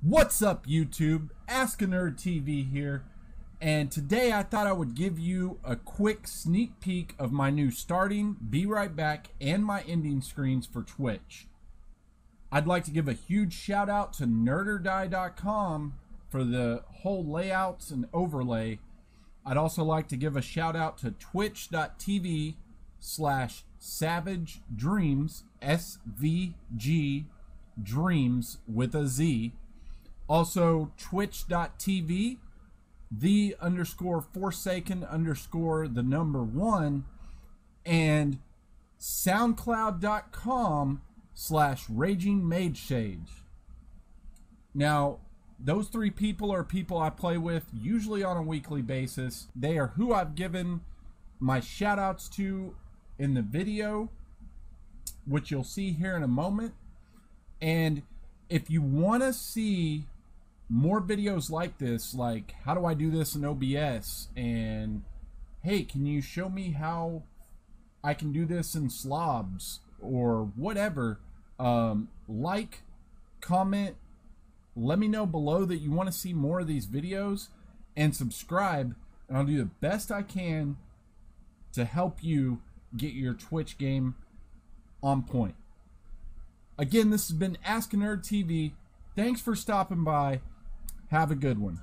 What's up, YouTube? Ask a Nerd TV here, and today I thought I would give you a quick sneak peek of my new starting, be right back, and my ending screens for Twitch. I'd like to give a huge shout out to nerderdie.com for the whole layouts and overlay. I'd also like to give a shout out to twitch.tv/SavageDreamz, SVG Dreamz with a Z. Also twitch.tv _Forsaken_1 and soundcloud.com/RagingMageSage. Now, those three people are people I play with usually on a weekly basis. They are who I've given my shout outs to in the video, which you'll see here in a moment. And if you want to see more videos like this, like how do I do this in OBS, and hey, can you show me how I can do this in slobs or whatever, like, comment, let me know below that you want to see more of these videos, and subscribe, and I'll do the best I can to help you get your Twitch game on point. Again, this has been Ask a Nerd TV. Thanks for stopping by. Have a good one.